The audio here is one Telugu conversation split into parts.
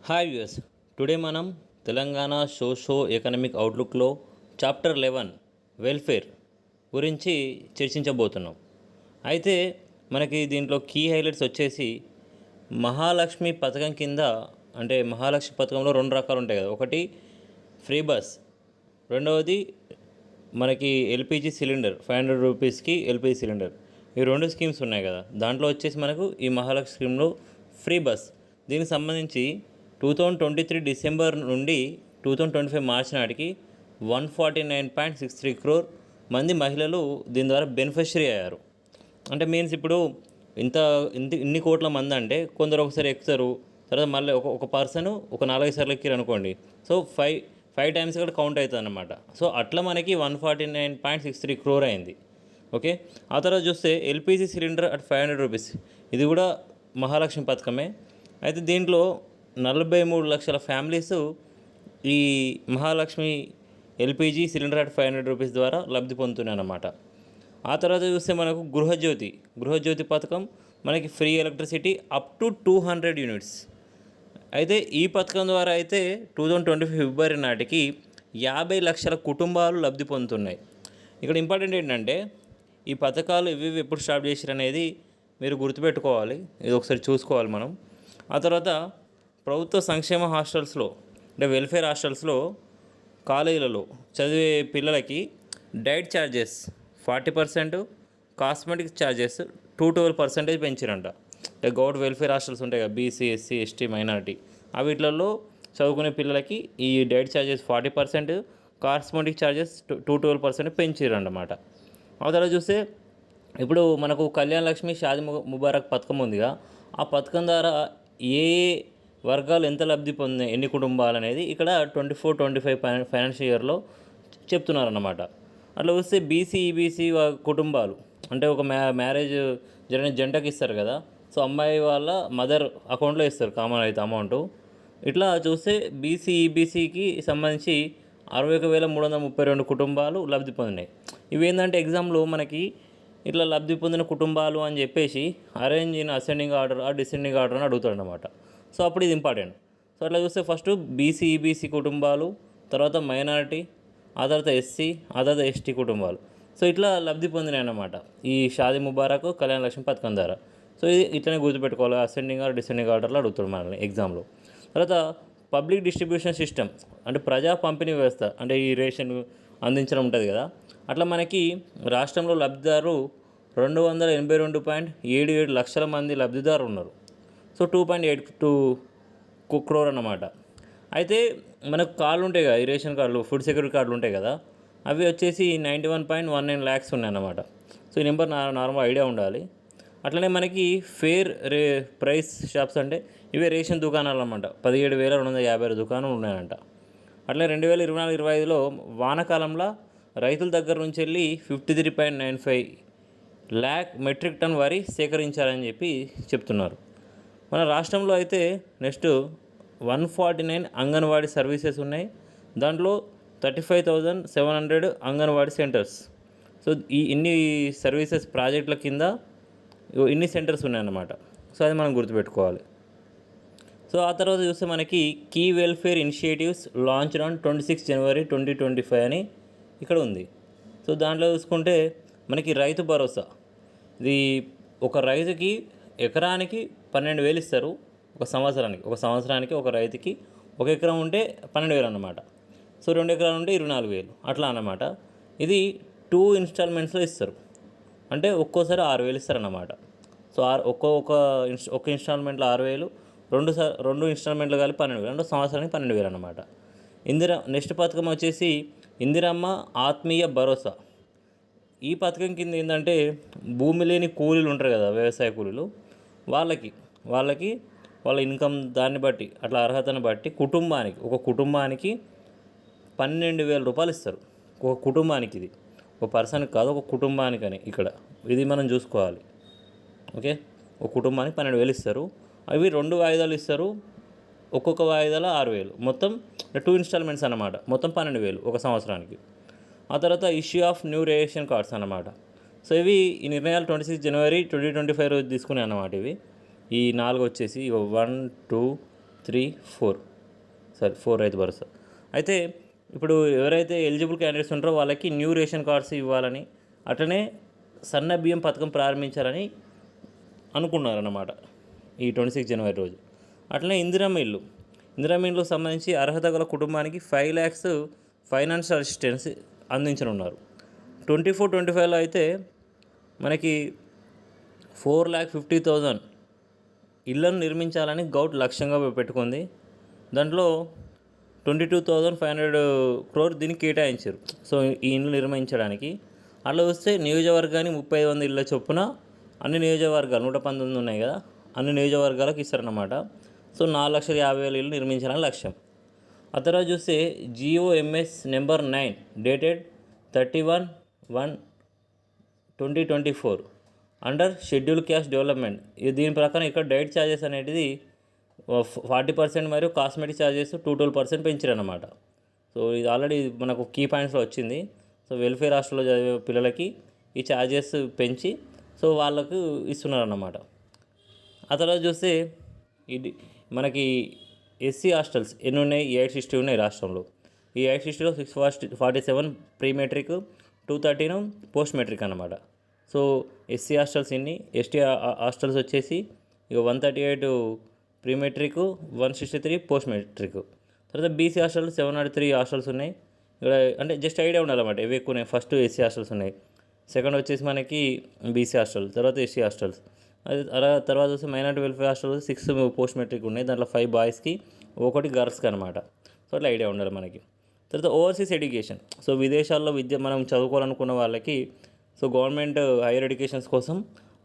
హాయ్ వ్యూయర్స్, టుడే మనం తెలంగాణ సోషో ఎకనామిక్ అవుట్లుక్లో చాప్టర్ 11 వెల్ఫేర్ గురించి చర్చించబోతున్నాం. అయితే మనకి దీంట్లో కీ హైలైట్స్ వచ్చేసి మహాలక్ష్మి పథకం కింద, అంటే మహాలక్ష్మి పథకంలో రెండు రకాలు ఉంటాయి కదా. ఒకటి ఫ్రీ బస్, రెండవది మనకి ఎల్పిజి సిలిండర్, 500 రూపీస్కి ఎల్పిజి సిలిండర్. ఈ రెండు స్కీమ్స్ ఉన్నాయి కదా. దాంట్లో వచ్చేసి మనకు ఈ మహాలక్ష్మి స్కీమ్లో ఫ్రీ బస్, దీనికి సంబంధించి 2023 డిసెంబర్ నుండి 2025 మార్చి నాటికి 149.63 crore మంది మహిళలు దీని ద్వారా బెనిఫిషరీ అయ్యారు. అంటే మీన్స్ ఇప్పుడు ఇన్ని కోట్ల మంది అంటే కొందరు ఒకసారి ఎక్కుతారు, తర్వాత మళ్ళీ ఒక పర్సన్ ఒక 4 సార్లు ఎక్కిరు అనుకోండి. సో ఫైవ్ టైమ్స్ కూడా కౌంట్ అవుతుంది అన్నమాట. సో అట్లా మనకి 149.63 crore అయింది. ఓకే, ఆ తర్వాత చూస్తే ఎల్పిజి సిలిండర్ అట్ 500 రూపీస్, ఇది కూడా మహాలక్ష్మి పథకమే. అయితే దీంట్లో 43 లక్షల ఫ్యామిలీస్ ఈ Mahalakshmi LPG cylinder at 500 rupees ద్వారా లబ్ధి పొందుతున్నాయి అన్నమాట. ఆ తర్వాత చూస్తే మనకు గృహజ్యోతి పథకం, మనకి free electricity up to 200 units. అయితే ఈ పథకం ద్వారా అయితే 2025 ఫిబ్రవరి నాటికి 50 లక్షల కుటుంబాలు లబ్ధి పొందుతున్నాయి. ఇక్కడ ఇంపార్టెంట్ ఏంటంటే ఈ పథకాలు ఇవి ఎప్పుడు స్టార్ట్ చేశారు అనేది మీరు గుర్తుపెట్టుకోవాలి, ఇది ఒకసారి చూసుకోవాలి మనం. ఆ తర్వాత ప్రభుత్వ సంక్షేమ హాస్టల్స్లో, అంటే వెల్ఫేర్ హాస్టల్స్లో కాలేజీలలో చదివే పిల్లలకి డైట్ ఛార్జెస్ 40%, కాస్మెటిక్ ఛార్జెస్ 212% పెంచారంట. అంటే గవర్నమెంట్ వెల్ఫేర్ హాస్టల్స్ ఉంటాయి కదా, బీసీ, ఎస్సీ, ఎస్టీ, మైనారిటీ, ఆ వీటిలలో చదువుకునే పిల్లలకి ఈ డైట్ ఛార్జెస్ 40%, కాస్మెటిక్ ఛార్జెస్ 212% పెంచారన్నమాట. ఆ తర్వాత చూస్తే ఇప్పుడు మనకు కళ్యాణ లక్ష్మి, షాదీ ముబారక్ పథకం ఉందిగా, ఆ పథకం ద్వారా ఏ వర్గాలు ఎంత లబ్ధి పొందినాయి, ఎన్ని కుటుంబాలు అనేది ఇక్కడ 24-25 ఫైనాన్షియల్ ఇయర్లో చెప్తున్నారన్నమాట. అట్లా వస్తే బీసీ, ఈబీసీ కుటుంబాలు, అంటే ఒక మ్యారేజ్ జరిగిన జంటకి ఇస్తారు కదా, సో అమ్మాయి వాళ్ళ మదర్ అకౌంట్లో ఇస్తారు కామన్ అయితే అమౌంట్. ఇట్లా చూస్తే బీసీ, ఈబీసీకి సంబంధించి 61,332 కుటుంబాలు లబ్ధి పొందినాయి. ఇవి ఏంటంటే ఎగ్జామ్లో మనకి ఇట్లా లబ్ధి పొందిన కుటుంబాలు అని చెప్పేసి అరేంజ్ ఇన్ అసెండింగ్ ఆర్డర్ ఆ డిసెండింగ్ ఆర్డర్ అని అడుగుతాడు అన్నమాట. సో అప్పుడు ఇది ఇంపార్టెంట్. సో అట్లా చూస్తే ఫస్ట్ బీసీ, ఈబీసీ కుటుంబాలు, తర్వాత మైనారిటీ, ఆ తర్వాత ఎస్సీ, ఆ తర్వాత ఎస్టీ కుటుంబాలు. సో ఇట్లా లబ్ధి పొందినాయి అన్నమాట ఈ షాదీ ముబారక్, కళ్యాణ లక్ష్మి పథకం ద్వారా. సో ఇది ఇట్లనే గుర్తుపెట్టుకోవాలి, అసెండింగ్ ఆర్ డిసెండింగ్ ఆర్డర్లో అడుగుతాడు మనల్ని ఎగ్జామ్లో. తర్వాత పబ్లిక్ డిస్ట్రిబ్యూషన్ సిస్టమ్, అంటే ప్రజా పంపిణీ వ్యవస్థ, అంటే ఈ రేషన్ అందించడం ఉంటుంది కదా. అట్లా మనకి రాష్ట్రంలో లబ్ధిదారు 282.77 లక్షల మంది లబ్ధిదారు ఉన్నారు. సో 2.82 crore అన్నమాట. అయితే మనకు కార్డులు ఉంటాయి కదా, ఈ రేషన్ కార్డులు, ఫుడ్ సెక్యూరిటీ కార్డులు ఉంటాయి కదా, అవి వచ్చేసి 91.19 lakhs ఉన్నాయన్నమాట. సో ఈ నెంబర్ నార్మల్ ఐడియా ఉండాలి. అట్లనే మనకి ఫేర్ ప్రైస్ షాప్స్, అంటే ఇవే రేషన్ దుకాణాలు అన్నమాట, 17,256 దుకాణాలు ఉన్నాయంట. అట్లే 2024-25లో వానాకాలంలో రైతుల దగ్గర నుంచి వెళ్ళి 53.95 lakh మెట్రిక్ టన్ వరి సేకరించాలని చెప్పి చెప్తున్నారు. మన రాష్ట్రంలో అయితే నెక్స్ట్ 149 అంగన్వాడీ సర్వీసెస్ ఉన్నాయి. దాంట్లో 35,700 అంగన్వాడీ సెంటర్స్. సో ఇన్ని సర్వీసెస్ ప్రాజెక్టుల కింద ఇన్ని సెంటర్స్ ఉన్నాయన్నమాట. సో అది మనం గుర్తుపెట్టుకోవాలి. సో ఆ తర్వాత చూస్తే మనకి key welfare initiatives launched on 26 January 2025 అని ఇక్కడ ఉంది. సో దాంట్లో చూసుకుంటే మనకి రైతు భరోసా, ఇది ఒక రైతుకి ఎకరానికి 12,000 ఇస్తారు ఒక సంవత్సరానికి ఒక రైతుకి 1 ఎకరం ఉంటే 12,000 అన్నమాట. సో 2 ఎకరాలు ఉంటే 24,000 అట్లా అన్నమాట. ఇది 2 ఇన్స్టాల్మెంట్స్లో ఇస్తారు, అంటే ఒక్కోసారి 6,000 ఇస్తారన్నమాట. సో ఒక్క ఇన్స్టాల్మెంట్లో 6,000, రెండు ఇన్స్టాల్మెంట్లు కలిపి 12,000, అంటే సంవత్సరానికి 12,000 అన్నమాట. నెక్స్ట్ పథకం వచ్చేసి ఇందిరమ్మ ఆత్మీయ భరోసా. ఈ పథకం కింద ఏంటంటే భూమి లేని కూలీలు ఉంటారు కదా, వ్యవసాయ కూలీలు, వాళ్ళకి వాళ్ళ ఇన్కమ్ దాన్ని బట్టి, అట్లా అర్హతను బట్టి ఒక కుటుంబానికి 12,000 రూపాయలు ఇస్తారు. ఒక కుటుంబానికి, ఇది ఒక పర్సన్కి కాదు, ఒక కుటుంబానికని ఇక్కడ ఇది మనం చూసుకోవాలి. ఓకే, ఒక కుటుంబానికి 12,000 ఇస్తారు. అవి 2 వాయిదాలు ఇస్తారు, ఒక్కొక్క వాయిదాల 6,000, మొత్తం 2 ఇన్స్టాల్మెంట్స్ అన్నమాట, మొత్తం 12,000 ఒక సంవత్సరానికి. ఆ తర్వాత issue of new ration cards అన్నమాట. సో ఇవి ఈ నిర్ణయాలు 26 జనవరి 2025 రోజు తీసుకున్నాయి అన్నమాట. ఇవి ఈ 4 వచ్చేసి 1, 2, 3, 4 సరే 4 రైతు భరోసా. అయితే ఇప్పుడు ఎవరైతే ఎలిజిబుల్ క్యాండిడేట్స్ ఉంటారో వాళ్ళకి న్యూ రేషన్ కార్డ్స్ ఇవ్వాలని, అట్లనే సన్న బియ్యం పథకం ప్రారంభించాలని అనుకున్నారన్నమాట ఈ 26 జనవరి రోజు. అట్లనే ఇందిరమ్మ ఇల్లుకు సంబంధించి అర్హత గల కుటుంబానికి 5 lakhs ఫైనాన్షియల్ అసిస్టెన్స్ అందించనున్నారు. 24-25లో అయితే మనకి 4,50,000 ఇళ్లను నిర్మించాలని గౌట్ లక్ష్యంగా పెట్టుకుంది. దాంట్లో 22,500 crore దీనికి కేటాయించారు. సో ఈ ఇండ్లు నిర్మించడానికి అట్లా వస్తే నియోజకవర్గానికి 35,000 ఇళ్ళ చొప్పున అన్ని నియోజకవర్గాలు 119 ఉన్నాయి కదా, అన్ని నియోజకవర్గాలకు ఇస్తారన్నమాట. సో 4,50,000 ఇళ్ళు నిర్మించాలని లక్ష్యం. ఆ తర్వాత చూస్తే GOMS number 9 dated 31/1/2024 under schedule caste development. దీని ప్రకారం ఇక్కడ డైట్ ఛార్జెస్ అనేది 40% మరియు కాస్మెటిక్ ఛార్జెస్ 12% పెంచారన్నమాట. సో ఇది ఆల్రెడీ మనకు కీ పాయింట్స్లో వచ్చింది. సో వెల్ఫేర్ హాస్టల్లో చదివే పిల్లలకి ఈ ఛార్జెస్ పెంచి సో వాళ్ళకు ఇస్తున్నారన్నమాట. ఆ తర్వాత చూస్తే ఇది మనకి ఎస్సీ హాస్టల్స్ ఎన్ని ఉన్నాయి? 860 ఉన్నాయి రాష్ట్రంలో. ఈ 860లో 647 ప్రీ మెట్రిక్, 213 పోస్ట్ మెట్రిక్ అన్నమాట. సో ఎస్సీ హాస్టల్స్ ఇన్ని, ఎస్టీ హాస్టల్స్ వచ్చేసి ఇక 138 ప్రీ మెట్రిక్, 163 పోస్ట్ మెట్రిక్. తర్వాత బీసీ హాస్టల్స్ 703 హాస్టల్స్ ఉన్నాయి. ఇక్కడ అంటే జస్ట్ ఐడియా ఉండాలన్నమాట, ఇవి ఎక్కువ ఉన్నాయి. ఫస్ట్ ఎస్సీ హాస్టల్స్ ఉన్నాయి, సెకండ్ వచ్చేసి మనకి బీసీ హాస్టల్, తర్వాత ఎస్సీ హాస్టల్స్. అది తర్వాత వస్తే minority welfare hostels 6 post matric ఉన్నాయి. దాంట్లో 5 బాయ్స్కి, 1 గర్ల్స్కి అనమాట. సో అట్లా ఐడియా ఉండాలి మనకి. తర్వాత ఓవర్సీస్ ఎడ్యుకేషన్, సో విదేశాల్లో విద్య మనం చదువుకోవాలనుకున్న వాళ్ళకి సో గవర్నమెంట్ హైయర్ ఎడ్యుకేషన్స్ కోసం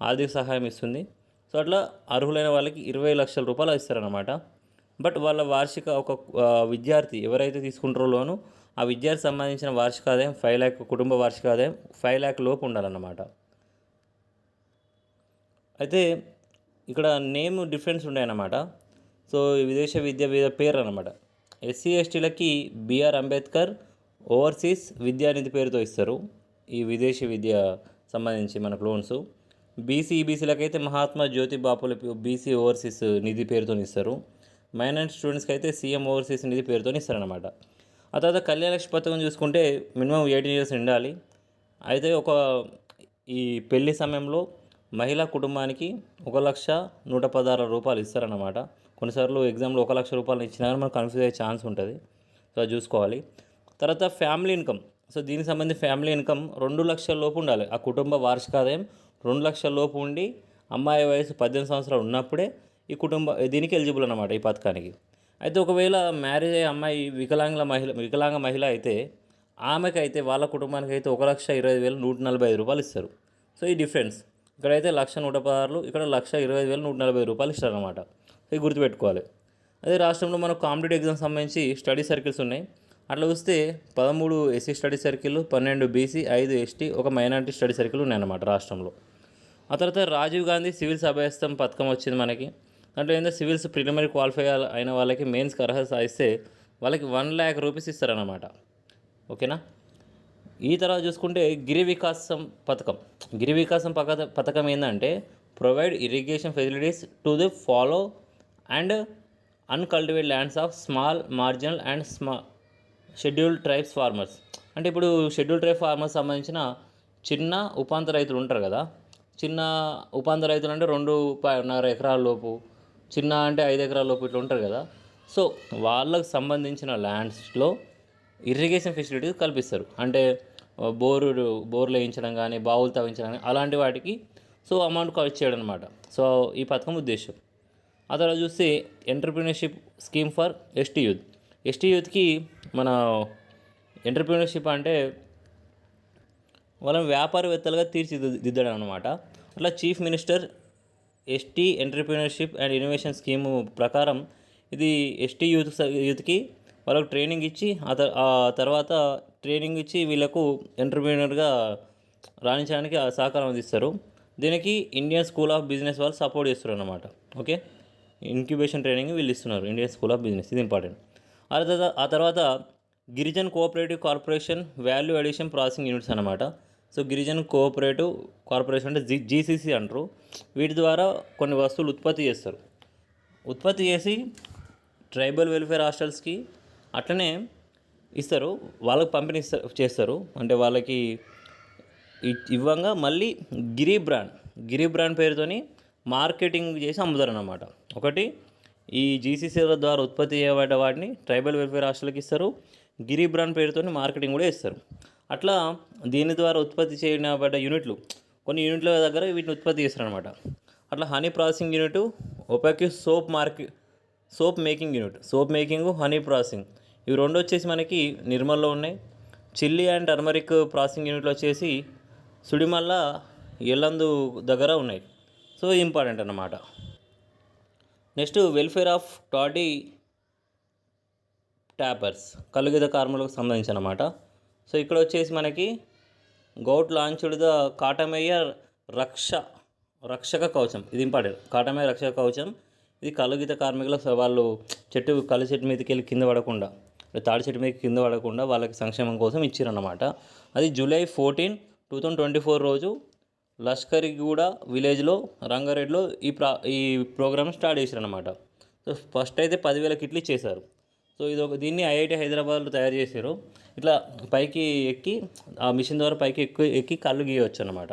ఆర్థిక సహాయం ఇస్తుంది. సో అట్లా అర్హులైన వాళ్ళకి 20 లక్షల రూపాయలు ఇస్తారనమాట. బట్ వాళ్ళ వార్షిక విద్యార్థి ఎవరైతే తీసుకుంటారో లోను, ఆ విద్యార్థి సంబంధించిన వార్షిక ఆదాయం 5 lakh, కుటుంబ వార్షిక ఆదాయం 5 lakh లోపు ఉండాలన్నమాట. అయితే ఇక్కడ నేమ్ డిఫరెన్స్ ఉన్నాయన్నమాట. సో విదేశ విద్య పేరు అనమాట. ఎస్సీ ఎస్టీలకి బిఆర్ అంబేద్కర్ ఓవర్సీస్ విద్యానిధి పేరుతో ఇస్తారు ఈ విదేశీ విద్య సంబంధించి మనకు లోన్స్. ఈబీసీలకైతే మహాత్మా జ్యోతి బాపుల బీసీ ఓవర్సీస్ నిధి పేరుతో ఇస్తారు. మైనారిటీ స్టూడెంట్స్కి అయితే సీఎం ఓవర్సీస్ నిధి పేరుతో ఇస్తారనమాట. ఆ తర్వాత కళ్యాణలక్ష్మి పథకం చూసుకుంటే మినిమం 18 years ఉండాలి. అయితే ఈ పెళ్లి సమయంలో మహిళా కుటుంబానికి 1,116,000 రూపాయలు ఇస్తారన్నమాట. కొన్నిసార్లు ఎగ్జామ్లో 1 లక్ష రూపాయలు ఇచ్చినా కానీ మనకు కన్ఫ్యూజ్ అయ్యే ఛాన్స్ ఉంటుంది. సో అది చూసుకోవాలి. తర్వాత ఫ్యామిలీ ఇన్కమ్, సో దీనికి సంబంధించి ఫ్యామిలీ ఇన్కమ్ 2 లక్షల లోపు ఉండాలి. ఆ కుటుంబ వార్షిక ఆదాయం 2 లక్షల లోపు ఉండి అమ్మాయి వయసు 18 సంవత్సరాలు ఉన్నప్పుడే ఈ దీనికి ఎలిజిబుల్ అన్నమాట ఈ పథకానికి. అయితే ఒకవేళ మ్యారేజ్ అయ్యే అమ్మాయి వికలాంగ మహిళ అయితే ఆమెకైతే వాళ్ళ కుటుంబానికి అయితే 1,20,145 రూపాయలు ఇస్తారు. సో ఈ డిఫరెన్స్ ఇక్కడైతే 1,116,000, ఇక్కడ 1,20,145 రూపాయలు ఇస్తారనమాట. సో ఇది గుర్తుపెట్టుకోవాలి. అదే రాష్ట్రంలో మనకు కాంపిటేటివ్ ఎగ్జామ్ సంబంధించి స్టడీ సర్కిల్స్ ఉన్నాయి. అట్లా చూస్తే 13 SC study circle, 12 BC, 5 ST, 1 minority study circle ఉన్నాయన్నమాట రాష్ట్రంలో. ఆ తర్వాత రాజీవ్ గాంధీ సివిల్స్ అభయస్థం పథకం వచ్చింది మనకి. అంటే ఏంటంటే సివిల్స్ ప్రిలిమినరీ క్వాలిఫై అయిన వాళ్ళకి మెయిన్స్కి అర్హత సాధిస్తే వాళ్ళకి 1 lakh రూపీస్ ఇస్తారన్నమాట. ఓకేనా. ఈ తర్వాత చూసుకుంటే గిరి వికాసం పథకం ఏంటంటే provide irrigation facilities to the fallow and uncultivated lands of small marginal and scheduled tribes farmers. అంటే ఇప్పుడు షెడ్యూల్ ట్రైబ్ ఫార్మర్స్ సంబంధించిన చిన్న ఉపాంత రైతులు ఉంటారు కదా. చిన్న ఉపాంత రైతులు అంటే 2.5 ఎకరాల లోపు, చిన్న అంటే 5 ఎకరాల లోపు ఇట్లా ఉంటారు కదా. సో వాళ్ళకు సంబంధించిన ల్యాండ్స్లో ఇరిగేషన్ ఫెసిలిటీస్ కల్పిస్తారు. అంటే బోర్లు వేయించడం కానీ, బావులు తవ్వించడం కానీ అలాంటి వాటికి సో అమౌంట్ ఖర్చు చేయడం అనమాట. సో ఈ పథకం ఉద్దేశం. ఆ తర్వాత చూస్తే ఎంటర్ప్రీనర్షిప్ స్కీమ్ ఫర్ ఎస్టీ యూత్కి మన ఎంటర్ప్రీనర్షిప్ అంటే వాళ్ళని వ్యాపారవేత్తలుగా తీర్చిదిద్దడం అనమాట. అట్లా chief minister ST entrepreneurship and innovation scheme ప్రకారం ఇది ఎస్టీ యూత్కి వాళ్ళకు ట్రైనింగ్ ఇచ్చి ఆ తర్వాత ట్రైనింగ్ ఇచ్చి వీళ్ళకు ఎంటర్ప్రీనర్గా రాణించడానికి సహకారం అందిస్తారు. దీనికి ఇండియన్ స్కూల్ ఆఫ్ బిజినెస్ వాళ్ళు సపోర్ట్ చేస్తారు అన్నమాట. ఓకే, ఇంక్యుబేషన్ ట్రైనింగ్ వీళ్ళు ఇస్తున్నారు, ఇండియన్ స్కూల్ ఆఫ్ బిజినెస్. ఇది ఇంపార్టెంట్. ఆ తర్వాత Girijan cooperative corporation value addition processing units అనమాట. సో గిరిజన్ కోఆపరేటివ్ కార్పొరేషన్ అంటే జీసీసీ అంటారు. వీటి ద్వారా కొన్ని వస్తువులు ఉత్పత్తి చేస్తారు. ఉత్పత్తి చేసి ట్రైబల్ వెల్ఫేర్ హాస్టల్స్కి అట్లనే ఇస్తారు, వాళ్ళకి పంపిణీ చేస్తారు. అంటే వాళ్ళకి ఇవ్వంగా మళ్ళీ గిరి బ్రాండ్ పేరుతోని మార్కెటింగ్ చేసి అమ్ముతారన్నమాట. ఒకటి ఈ జీసీసీల ద్వారా ఉత్పత్తి చేయబడ్డ వాటిని ట్రైబల్ వెల్ఫేర్ హాస్టల్కి ఇస్తారు, గిరి బ్రాండ్ పేరుతోని మార్కెటింగ్ కూడా ఇస్తారు. అట్లా దీని ద్వారా ఉత్పత్తి చేయబడ్డ యూనిట్లు కొన్ని యూనిట్ల దగ్గర వీటిని ఉత్పత్తి చేస్తారనమాట. అట్లా హనీ ప్రాసెసింగ్ యూనిట్, ఒపాకి soap making unit, soap making, honey processing, ఇవి రెండు వచ్చేసి మనకి నిర్మల్లో ఉన్నాయి. చిల్లీ అండ్ టర్మరిక్ ప్రాసెసింగ్ యూనిట్లు వచ్చేసి సుడిమల్ల ఎల్లందు దగ్గర ఉన్నాయి. సో ఇంపార్టెంట్ అన్నమాట. Next welfare of toddy tappers, కలుగిత కార్మికులకు సంబంధించి అన్నమాట. సో ఇక్కడ వచ్చేసి మనకి గౌట్ లాంచ్డ్ ద కాటమయ్య రక్షక కవచం, ఇది ఇంపార్టెంట్. కాటమయ్య రక్షక కవచం ఇది కలుగిత కార్మికుల వాళ్ళు కళ్ళు చెట్టు మీదకి వెళ్ళి కింద పడకుండా, తాడి చెట్టు మీద కింద పడకుండా వాళ్ళకి సంక్షేమం కోసం ఇచ్చారన్నమాట. అది జూలై 14, 2024 రోజు లష్కరిగూడ విలేజ్లో రంగారెడ్డిలో ఈ ప్రోగ్రామ్ స్టార్ట్ చేశారన్నమాట. సో ఫస్ట్ అయితే 10,000 కిట్లు ఇచ్చేశారు. సో దీన్ని ఐఐటి హైదరాబాద్లో తయారు చేశారు. ఇట్లా పైకి ఎక్కి ఆ మిషన్ ద్వారా పైకి ఎక్కి కళ్ళు గీయవచ్చు అన్నమాట.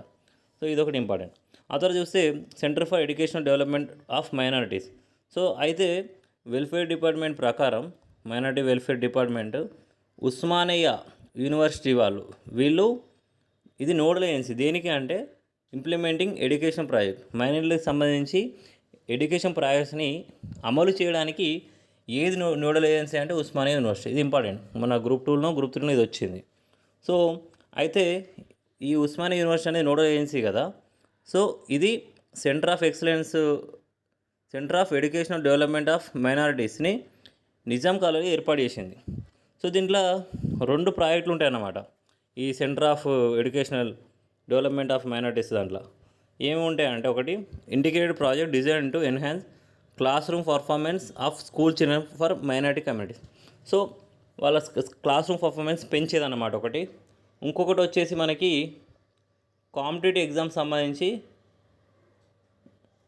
సో ఇదొకటి ఇంపార్టెంట్. ఆ తర్వాత చూస్తే centre for educational development of minorities. So అయితే వెల్ఫేర్ డిపార్ట్మెంట్ ప్రకారం minority welfare department Osmania university వీళ్ళు ఇది నోడల్ ఏజెన్సీ. దేనికి అంటే ఇంప్లిమెంటింగ్ ఎడ్యుకేషన్ ప్రాజెక్ట్, మైనారిటీలకు సంబంధించి ఎడ్యుకేషన్ ప్రాజెక్ట్స్ని అమలు చేయడానికి ఏది నోడల్ ఏజెన్సీ అంటే ఉస్మానియా యూనివర్సిటీ. ఇది ఇంపార్టెంట్. మన గ్రూప్ 2లో గ్రూప్ 3లో ఇది వచ్చింది. సో అయితే ఈ ఉస్మానియా యూనివర్సిటీ అనేది నోడల్ ఏజెన్సీ కదా. సో ఇది centre of excellence, centre of educational development of మైనారిటీస్ని నిజాం కాలేజీ ఏర్పాటు చేసింది. సో దీంట్లో 2 ప్రాజెక్టులు ఉంటాయన్నమాట ఈ centre of educational development of minorities. దాంట్లో ఏమి ఉంటాయంటే, ఒకటి integrated project design to enhance classroom performance of school children for minority communities. So వాళ్ళ క్లాస్ రూమ్ పర్ఫార్మెన్స్ పెంచేదన్నమాట ఒకటి. ఇంకొకటి వచ్చేసి మనకి కాంపిటేటివ్ ఎగ్జామ్స్ సంబంధించి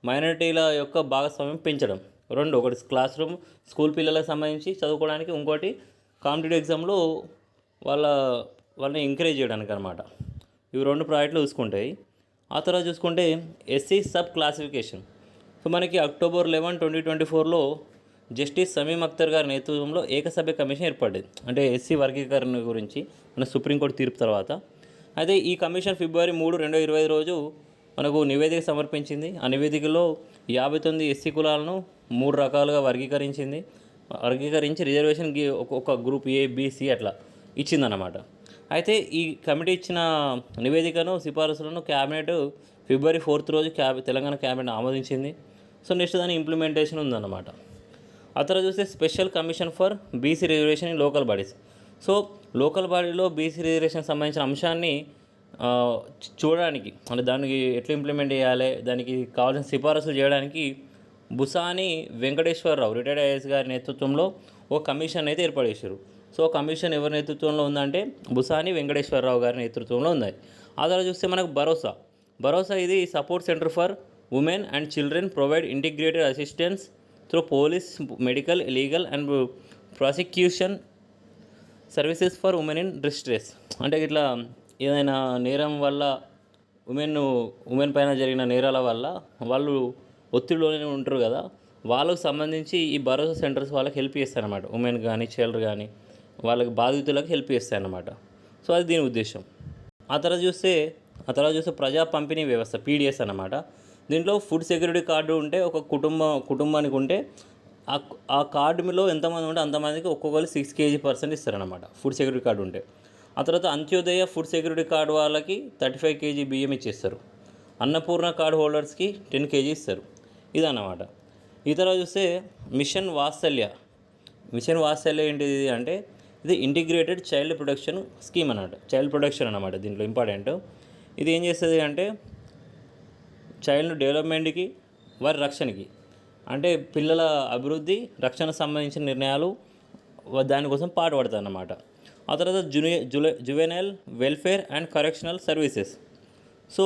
మైనారిటీల యొక్క భాగస్వామ్యం పెంచడం. ఒకటి క్లాస్ రూమ్ స్కూల్ పిల్లలకు సంబంధించి చదువుకోవడానికి, ఇంకోటి కాంపిటేటివ్ ఎగ్జామ్లో వాళ్ళని ఎంకరేజ్ చేయడానికి అనమాట. ఇవి 2 ప్రాజెక్టులు చూసుకుంటాయి. ఆ తర్వాత చూసుకుంటే ఎస్సీ సబ్ క్లాసిఫికేషన్. సో మనకి అక్టోబర్ 11, 2024లో జస్టిస్ సమీం అఖ్తర్ గారి నేతృత్వంలో ఏకసభ్య కమిషన్ ఏర్పడింది. అంటే ఎస్సీ వర్గీకరణ గురించి మన సుప్రీంకోర్టు తీర్పు తర్వాత. అయితే ఈ కమిషన్ ఫిబ్రవరి 3, 2025 రోజు మనకు నివేదిక సమర్పించింది. ఆ నివేదికలో 59 ఎస్సీ కులాలను 3 రకాలుగా వర్గీకరించి రిజర్వేషన్ ఒక గ్రూప్ A, B, C అట్లా ఇచ్చిందన్నమాట. అయితే ఈ కమిటీ ఇచ్చిన నివేదికను సిఫారసులను క్యాబినెట్ ఫిబ్రవరి 4 రోజు తెలంగాణ క్యాబినెట్ ఆమోదించింది. సో నెక్స్ట్ దాని ఇంప్లిమెంటేషన్ ఉందన్నమాట. ఆ తర్వాత చూస్తే special commission for BC reservation in local bodies. So local బాడీలో బీసీ రిజర్వేషన్ సంబంధించిన అంశాన్ని చూడడానికి, అంటే దానికి ఎట్లా ఇంప్లిమెంట్ చేయాలి, దానికి కావాల్సిన సిఫారసులు చేయడానికి బుసాని వెంకటేశ్వరరావు రిటైర్డ్ ఐఏఎస్ గారి నేతృత్వంలో ఒక కమిషన్ అయితే ఏర్పాటు చేశారు. సో కమిషన్ ఎవరి నేతృత్వంలో ఉందంటే బుసాని వెంకటేశ్వరరావు గారి నేతృత్వంలో ఉంది. ఆ తర్వాత చూస్తే మనకు భరోసా ఇది support centre for women and children provide integrated assistance through police, medical, legal and prosecution services for women in distress. అంటే ఇట్లా ఏదైనా నేరం వల్ల ఉమెన్ పైన జరిగిన నేరాల వల్ల వాళ్ళు ఒత్తిడిలోనే ఉంటారు కదా, వాళ్ళకు సంబంధించి ఈ భరోసా సెంటర్స్ వాళ్ళకి హెల్ప్ చేస్తారన్నమాట. ఉమెన్ కానీ చిల్డ్రన్ కానీ వాళ్ళకి బాధితులకు హెల్ప్ చేస్తాయన్నమాట. సో అది దీని ఉద్దేశం. ఆ తర్వాత చూస్తే ప్రజా పంపిణీ వ్యవస్థ PDS అన్నమాట. దీంట్లో ఫుడ్ సెక్యూరిటీ కార్డు ఉంటే ఒక కుటుంబానికి ఉంటే ఆ కార్డులో ఎంతమంది ఉంటే అంతమందికి ఒక్కొక్కరు 6 kg ఇస్తారన్నమాట ఫుడ్ సెక్యూరిటీ కార్డు ఉంటే. ఆ తర్వాత అంత్యోదయ ఫుడ్ సెక్యూరిటీ కార్డు వాళ్ళకి 35 kg బియ్యం ఇచ్చేస్తారు. అన్నపూర్ణ కార్డు హోల్డర్స్కి 10 kg ఇస్తారు. ఇదన్నమాట. ఈ తర్వాత చూస్తే మిషన్ వాత్సల్య ఏంటిది అంటే ఇది ఇంటిగ్రేటెడ్ చైల్డ్ ప్రొటెక్షన్ స్కీమ్ అన్నమాట. చైల్డ్ ప్రొటెక్షన్ అన్నమాట దీంట్లో ఇంపార్టెంట్. ఇది ఏం చేస్తుంది అంటే చైల్డ్ డెవలప్మెంట్కి, వారి రక్షణకి, అంటే పిల్లల అభివృద్ధి, రక్షణ సంబంధించిన నిర్ణయాలు దానికోసం పాటుపడతాయి అన్నమాట. ఆ తర్వాత juvenile welfare and correctional services. So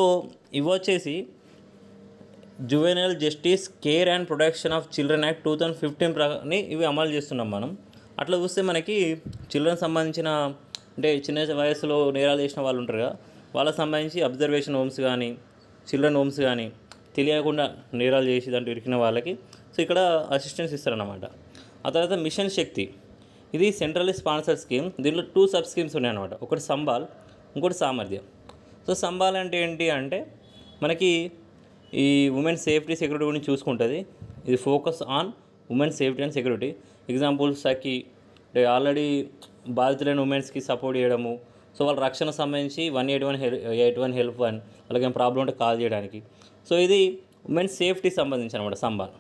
ఇవి వచ్చేసి juvenile justice care and protection of children act 2015 ఇవి అమలు చేస్తున్నాం మనం. అట్లా చూస్తే మనకి చిల్డ్రన్ సంబంధించిన అంటే చిన్న వయసులో నేరాలు చేసిన వాళ్ళు ఉంటారు కదా, వాళ్ళకి సంబంధించి అబ్జర్వేషన్ హోమ్స్ కానీ చిల్డ్రన్ హోమ్స్ కానీ తెలియకుండా నేరాలు చేసి దాంట్లో ఇరికిన వాళ్ళకి సో ఇక్కడ అసిస్టెన్స్ ఇస్తారన్నమాట. ఆ తర్వాత మిషన్ శక్తి, ఇది సెంట్రల్లీ స్పాన్సర్డ్ స్కీమ్. దీంట్లో 2 సబ్ స్కీమ్స్ ఉన్నాయన్నమాట. ఒకటి సంబాల్, ఇంకోటి సామర్థ్యం. సో సంబాల్ అంటే ఏంటి అంటే మనకి ఈ ఉమెన్ సేఫ్టీ సెక్యూరిటీ గురించి చూసుకుంటుంది. ఇది focus on women safety and security. Example Sakhi అంటే ఆల్రెడీ బాధితులైన ఉమెన్స్కి సపోర్ట్ చేయడము, సో వాళ్ళ రక్షణ సంబంధించి 181 హెల్ప్ వన్, వాళ్ళకి ఏం ప్రాబ్లం ఉంటే కాల్ చేయడానికి. సో ఇది ఉమెన్ సేఫ్టీ సంబంధించి అనమాట సంబాల్.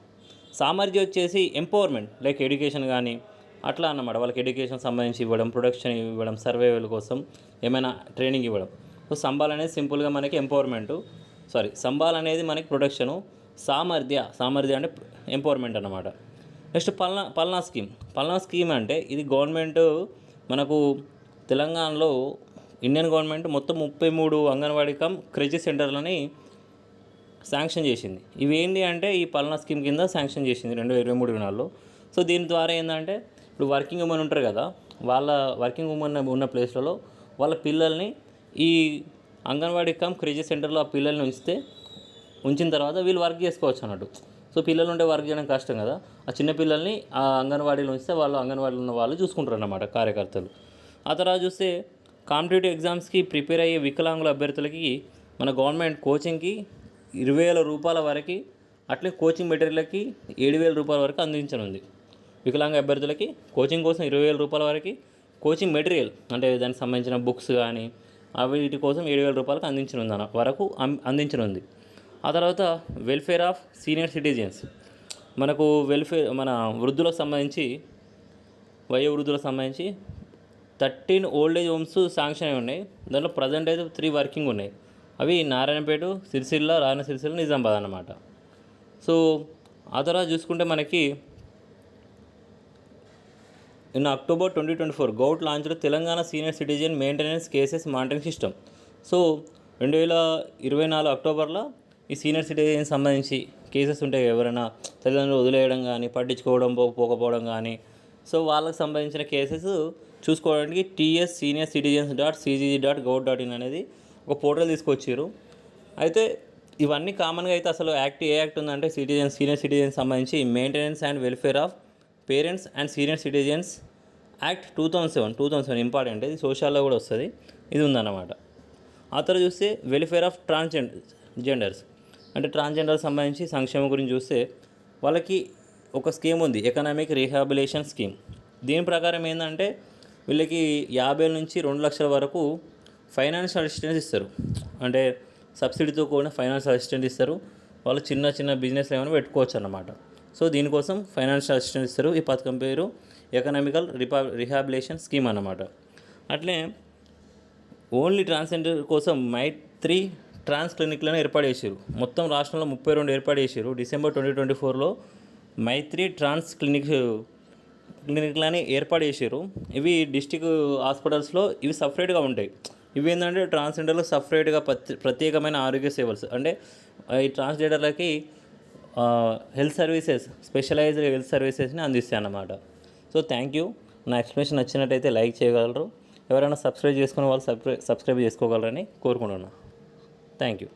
సామర్థ్యం వచ్చేసి ఎంపవర్మెంట్ లైక్ ఎడ్యుకేషన్ కానీ అట్లా అన్నమాట. వాళ్ళకి ఎడ్యుకేషన్ సంబంధించి ఇవ్వడం, ప్రొడక్షన్ ఇవ్వడం, సర్వైవల్ కోసం ఏమైనా ట్రైనింగ్ ఇవ్వడం. సో సంబాల్ అనేది సింపుల్గా మనకి ఎంపవర్మెంటు, సంబాల్ అనేది మనకి ప్రొటెక్షను, సామర్థ్య అంటే ఎంపవర్మెంట్ అన్నమాట. నెక్స్ట్ పల్నా స్కీమ్ అంటే ఇది గవర్నమెంట్ మనకు తెలంగాణలో ఇండియన్ గవర్నమెంట్ మొత్తం 33 అంగన్వాడీ క్రెజీ సెంటర్లని శాంక్షన్ చేసింది. ఇవి ఏంటి అంటే ఈ పల్నా స్కీమ్ కింద శాంక్షన్ చేసింది 2023-24లో. సో దీని ద్వారా ఏంటంటే ఇప్పుడు వర్కింగ్ ఉమెన్ ఉంటారు కదా, వాళ్ళ వర్కింగ్ ఉమెన్ ఉన్న ప్లేస్లలో వాళ్ళ పిల్లల్ని ఈ అంగన్వాడీ క్రెజీ సెంటర్లో ఆ పిల్లల్ని ఉంచిన తర్వాత వీళ్ళు వర్క్ చేసుకోవచ్చు అన్నట్టు. సో పిల్లలు ఉంటే వర్క్ చేయడం కష్టం కదా, ఆ చిన్న పిల్లల్ని ఆ అంగన్వాడీలో ఉంచితే వాళ్ళు అంగన్వాడీలో ఉన్న వాళ్ళు చూసుకుంటారు అన్నమాట కార్యకర్తలు. ఆ తర్వాత చూస్తే కాంపిటేటివ్ ఎగ్జామ్స్కి ప్రిపేర్ అయ్యే వికలాంగుల అభ్యర్థులకి మన గవర్నమెంట్ కోచింగ్కి 20,000 రూపాయల వరకు, అట్లే కోచింగ్ మెటీరియల్కి 7,000 రూపాయల వరకు అందించనుంది. వికలాంగ అభ్యర్థులకి కోచింగ్ కోసం 20,000 రూపాయల వరకు, కోచింగ్ మెటీరియల్ అంటే దానికి సంబంధించిన బుక్స్ కానీ వీటి కోసం 7,000 రూపాయలకు అందించనుంది. ఆ తర్వాత వెల్ఫేర్ ఆఫ్ సీనియర్ సిటిజన్స్, మనకు మన వృద్ధులకు సంబంధించి వయోవృద్ధులకు సంబంధించి 13 ఓల్డ్ ఏజ్ హోమ్స్ శాంక్షన్ అయి ఉన్నాయి. దాంట్లో ప్రజెంట్ అయితే 3 వర్కింగ్ ఉన్నాయి. అవి నారాయణపేట, రాయన సిరిసిల్ల, నిజామాబాద్ అన్నమాట. సో ఆ తర్వాత చూసుకుంటే మనకి in October 2024 govt launched Telangana senior citizen maintenance cases monitoring system. So 2024 అక్టోబర్లో ఈ సీనియర్ సిటిజన్ సంబంధించి కేసెస్ ఉంటాయి, ఎవరైనా తల్లిదండ్రులు వదిలేయడం కానీ పట్టించుకోవడం పోకపోవడం కానీ, సో వాళ్ళకి సంబంధించిన కేసెస్ చూసుకోవడానికి TSSeniorCitizens.cgg.gov.in అనేది ఒక పోర్టల్ తీసుకొచ్చారు. అయితే ఇవన్నీ కామన్గా అయితే అసలు ఏ యాక్ట్ ఉందంటే సీనియర్ సిటిజన్స్ సంబంధించి maintenance and welfare of parents and senior citizens act 2007 important, ఇది సోషల్లో కూడా వస్తుంది, ఇది ఉందన్నమాట. ఆ తర్వాత చూస్తే వెల్ఫేర్ ఆఫ్ ట్రాన్స్జెండర్స్ అంటే ట్రాన్స్జెండర్ సంబంధించి సంక్షేమం గురించి చూస్తే వాళ్ళకి ఒక స్కీమ్ ఉంది, ఎకనామిక్ రీహాబిలేషన్ స్కీమ్. దీని ప్రకారం ఏంటంటే వీళ్ళకి 50,000 నుంచి 2 లక్షల వరకు ఫైనాన్షియల్ అసిస్టెన్స్ ఇస్తారు. అంటే సబ్సిడీతో కూడిన ఫైనాన్షియల్ అసిస్టెన్స్ ఇస్తారు. వాళ్ళు చిన్న బిజినెస్లు ఏమైనా పెట్టుకోవచ్చు అన్నమాట. సో దీనికోసం ఫైనాన్షియల్ అసిస్టెన్స్ ఇస్తారు. ఈ పథకం పేరు ఎకనామికల్ రిహాబిలేషన్ స్కీమ్ అన్నమాట. అట్లే ఓన్లీ ట్రాన్స్జెండర్ కోసం మైత్రి ట్రాన్స్ క్లినిక్లను ఏర్పాటు చేశారు. మొత్తం రాష్ట్రంలో 32 ఏర్పాటు చేశారు. December 2024లో మైత్రి ట్రాన్స్ క్లినిక్లని ఏర్పాటు చేశారు. ఇవి డిస్టిక్ హాస్పిటల్స్లో ఇవి సపరేట్గా ఉంటాయి. ఇవి ఏంటంటే ట్రాన్స్జెండర్లకు సపరేట్గా ప్రత్యేకమైన ఆరోగ్య సేవలు అంటే ఈ ట్రాన్స్జెండర్లకి హెల్త్ సర్వీసెస్, స్పెషలైజ్డ్ హెల్త్ సర్వీసెస్ని అందిస్తాయి అన్నమాట. So thank you. నా ఎక్స్ప్లెనేషన్ నచ్చినట్టయితే లైక్ చేయగలరు, ఎవరైనా సబ్స్క్రైబ్ చేసుకునే వాళ్ళు సబ్స్క్రైబ్ చేసుకోగలరని కోరుకుంటున్నాను. Thank you.